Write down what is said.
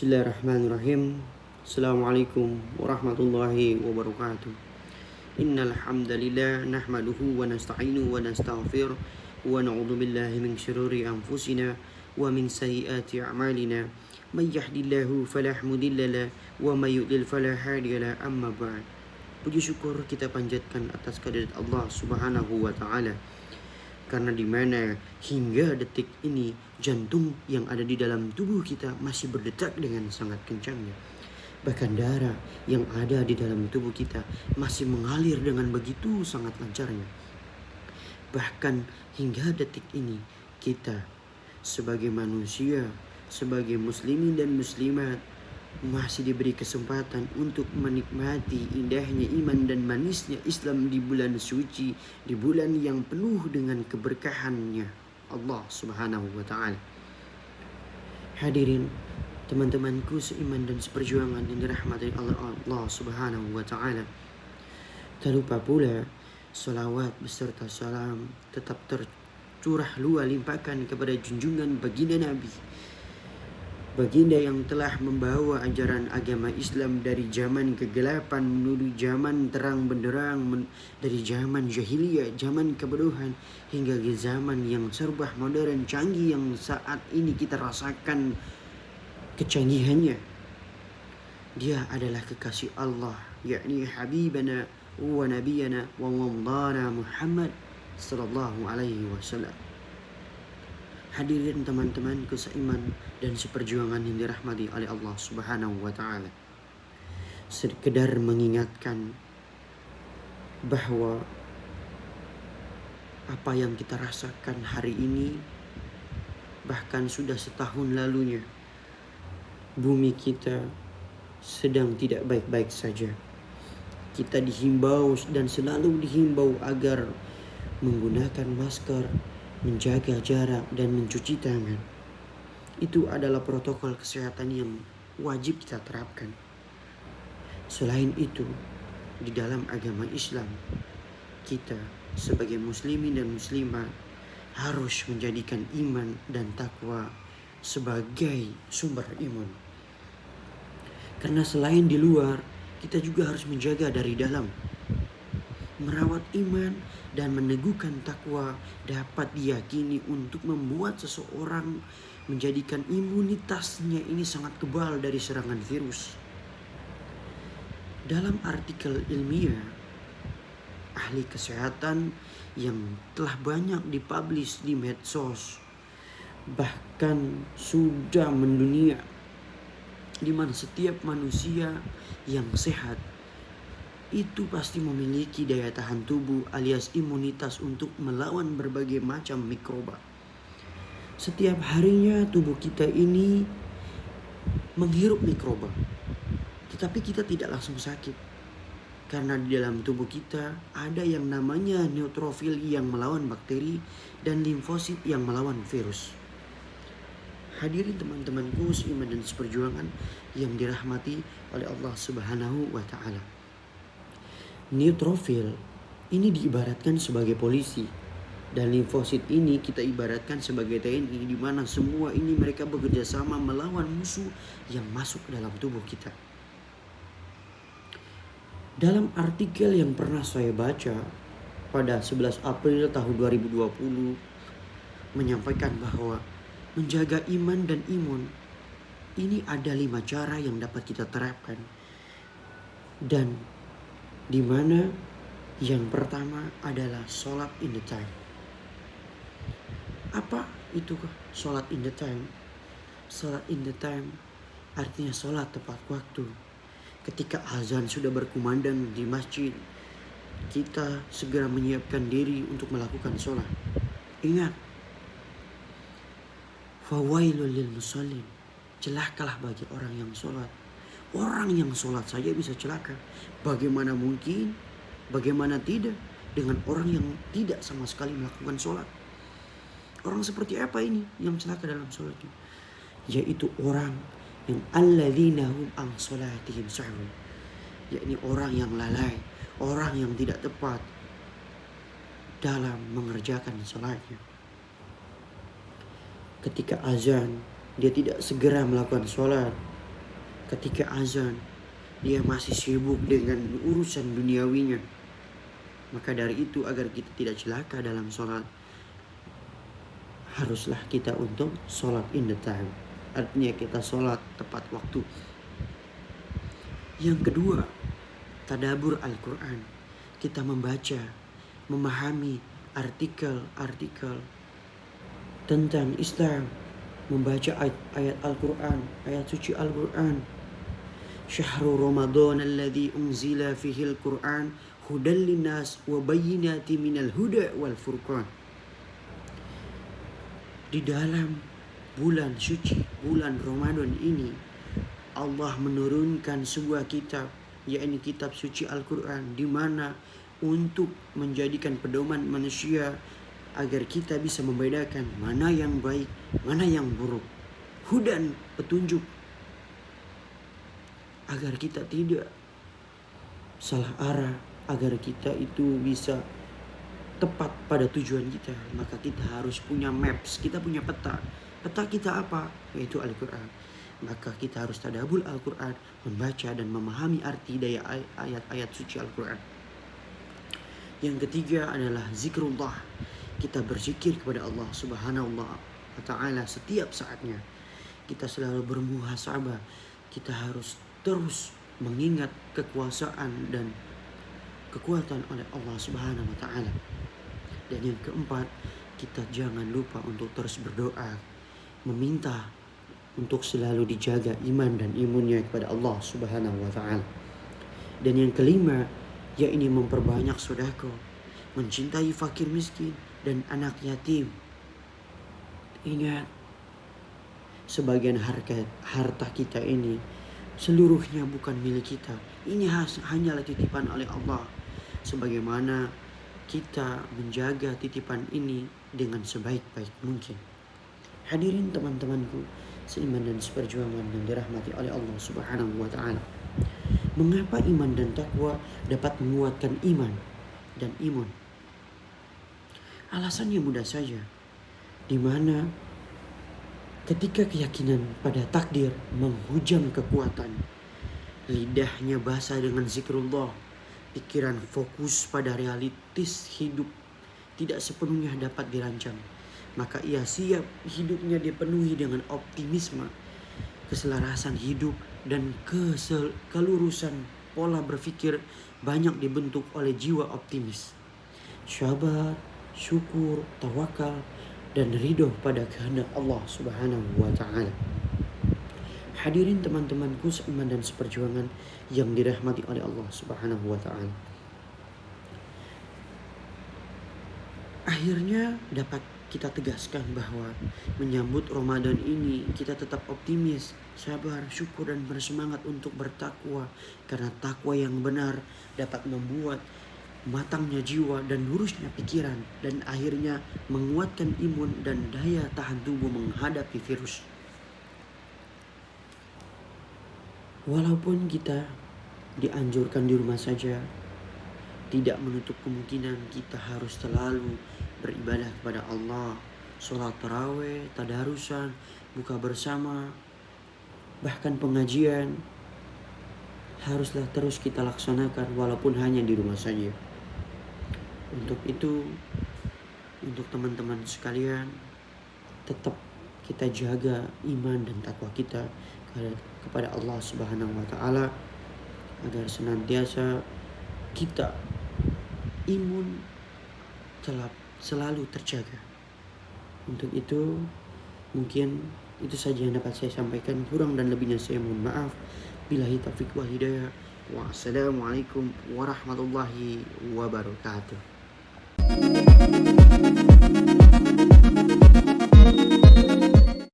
Bismillahirrahmanirrahim. Assalamualaikum warahmatullahi wabarakatuh. Innal hamdalillah nahmaduhu wa nasta'inuhu wa nastaghfiruh wa na'udzu billahi min syururi anfusina wa min sayyiati a'malina. May yahdihillahu fala mudilla lahu wa may yudlil fala hadiya lahu. Amma ba'd. Puji syukur kita panjatkan atas kehadirat Allah Subhanahu wa taala. Karena di mana hingga detik ini jantung yang ada di dalam tubuh kita masih berdetak dengan sangat kencangnya. Bahkan darah yang ada di dalam tubuh kita masih mengalir dengan begitu sangat lancarnya. Bahkan hingga detik ini kita sebagai manusia, sebagai muslimin dan muslimat masih diberi kesempatan untuk menikmati indahnya iman dan manisnya Islam di bulan suci, di bulan yang penuh dengan keberkahannya Allah Subhanahu wa taala. Hadirin teman-temanku seiman dan seperjuangan yang dirahmati Allah Subhanahu wa taala. Tak lupa pula salawat beserta salam tetap tercurah luar limpahkan kepada junjungan baginda Nabi, baginda yang telah membawa ajaran agama Islam dari zaman kegelapan menuju zaman terang benderang, dari zaman jahiliyah, zaman kebodohan hingga ke zaman yang serba modern canggih yang saat ini kita rasakan kecanggihannya. Dia adalah kekasih Allah, yakni Habibana wa Nabiyana wa Maulana Muhammad sallallahu alaihi wasallam. Hadirin teman-temanku seiman dan seperjuangan yang dirahmati oleh Allah Subhanahu wa taala. Sekedar mengingatkan bahwa apa yang kita rasakan hari ini bahkan sudah setahun lalunya, bumi kita sedang tidak baik-baik saja. Kita dihimbau dan selalu dihimbau agar menggunakan masker, menjaga jarak dan mencuci tangan. Itu adalah protokol kesehatan yang wajib kita terapkan. Selain itu, di dalam agama Islam, kita sebagai muslimin dan muslimat harus menjadikan iman dan takwa sebagai sumber iman. Karena selain di luar, kita juga harus menjaga dari dalam. Merawat iman dan meneguhkan takwa dapat diyakini untuk membuat seseorang menjadikan imunitasnya ini sangat kebal dari serangan virus. Dalam artikel ilmiah ahli kesehatan yang telah banyak dipublish di medsos, bahkan sudah mendunia, di mana setiap manusia yang sehat itu pasti memiliki daya tahan tubuh alias imunitas untuk melawan berbagai macam mikroba. Setiap harinya tubuh kita ini menghirup mikroba, tetapi kita tidak langsung sakit. Karena di dalam tubuh kita ada yang namanya neutrofil yang melawan bakteri dan limfosit yang melawan virus. Hadirin teman-temanku seiman dan seperjuangan yang dirahmati oleh Allah Subhanahu wa taala. Neutrofil ini diibaratkan sebagai polisi dan limfosit ini kita ibaratkan sebagai TNI, di mana semua ini mereka bekerja sama melawan musuh yang masuk ke dalam tubuh kita. Dalam artikel yang pernah saya baca pada 11 April tahun 2020 menyampaikan bahwa menjaga iman dan imun ini ada 5 cara yang dapat kita terapkan. Dan di mana yang pertama adalah sholat in the time. Apa itu sholat in the time? Sholat in the time artinya sholat tepat waktu. Ketika azan sudah berkumandang di masjid, kita segera menyiapkan diri untuk melakukan sholat. Ingat, fawailul lil musallin, celakalah bagi orang yang sholat. Orang yang sholat saja bisa celaka. Bagaimana mungkin, bagaimana tidak dengan orang yang tidak sama sekali melakukan sholat? Orang seperti apa ini yang celaka dalam sholatnya? Yaitu orang yang alladzina hum an sholatihim sahun, yakni orang yang lalai, orang yang tidak tepat dalam mengerjakan sholatnya. Ketika azan, dia tidak segera melakukan sholat. Ketika azan, dia masih sibuk dengan urusan duniawinya. Maka dari itu, agar kita tidak celaka dalam sholat, haruslah kita untuk sholat in the time. Artinya kita sholat tepat waktu. Yang kedua, tadabbur Al-Quran. Kita membaca, memahami artikel-artikel tentang Islam, membaca ayat Al-Quran, ayat suci Al-Quran. Syahrul Ramadan alladzi unzila fihi Al-Quran hudan linnas wa bayyinatin minal huda wal furqan. Di dalam bulan suci, bulan Ramadan ini, Allah menurunkan sebuah kitab, yakni kitab suci Al-Quran, di mana untuk menjadikan pedoman manusia agar kita bisa membedakan mana yang baik, mana yang buruk. Hudan, petunjuk, agar kita tidak salah arah, agar kita itu bisa tepat pada tujuan kita. Maka kita harus punya maps, kita punya peta. Peta kita apa? Yaitu Al-Quran. Maka kita harus tadabbur Al-Quran, membaca dan memahami arti dari ayat-ayat suci Al-Quran. Yang ketiga adalah zikrullah. Kita berzikir kepada Allah Subhanahu wa ta'ala setiap saatnya. Kita selalu bermuhasabah. Kita harus terus mengingat kekuasaan dan kekuatan oleh Allah Subhanahu wa ta'ala. Dan yang keempat, kita jangan lupa untuk terus berdoa, meminta untuk selalu dijaga iman dan imunnya kepada Allah Subhanahu wa ta'ala. Dan yang kelima, yakni memperbanyak sedekah, mencintai fakir miskin dan anak yatim. Ingat, sebagian harta kita ini seluruhnya bukan milik kita. Ini hanyalah titipan oleh Allah. Sebagaimana kita menjaga titipan ini dengan sebaik-baik mungkin. Hadirin teman-temanku seiman dan seperjuangan yang dirahmati oleh Allah Subhanahu wa ta'ala. Mengapa iman dan takwa dapat menguatkan iman dan imun? Alasannya mudah saja. Di mana ketika keyakinan pada takdir menghujam kekuatan, lidahnya basah dengan zikrullah, pikiran fokus pada realitis hidup tidak sepenuhnya dapat dirancang. Maka ia siap hidupnya dipenuhi dengan optimisme, keselarasan hidup, dan kelurusan pola berpikir banyak dibentuk oleh jiwa optimis. Sabar, syukur, tawakal, dan ridho pada kehendak Allah Subhanahu wa ta'ala. Hadirin teman-temanku seiman dan seperjuangan yang dirahmati oleh Allah Subhanahu wa ta'ala. Akhirnya dapat kita tegaskan bahwa menyambut Ramadan ini kita tetap optimis, sabar, syukur, dan bersemangat untuk bertakwa. Karena takwa yang benar dapat membuat matangnya jiwa dan lurusnya pikiran, dan akhirnya menguatkan imun dan daya tahan tubuh menghadapi virus. Walaupun kita dianjurkan di rumah saja, tidak menutup kemungkinan kita harus selalu beribadah kepada Allah, sholat tarawih, tadarusan, buka bersama, bahkan pengajian haruslah terus kita laksanakan walaupun hanya di rumah saja. Untuk itu, untuk teman-teman sekalian, tetap kita jaga iman dan takwa kita kepada Allah Subhanahu wa ta'ala, agar senantiasa kita imun selalu terjaga. Untuk itu mungkin itu saja yang dapat saya sampaikan. Kurang dan lebihnya saya mohon maaf. Billahi taufiq wal hidayah. Wassalamualaikum warahmatullahi wabarakatuh.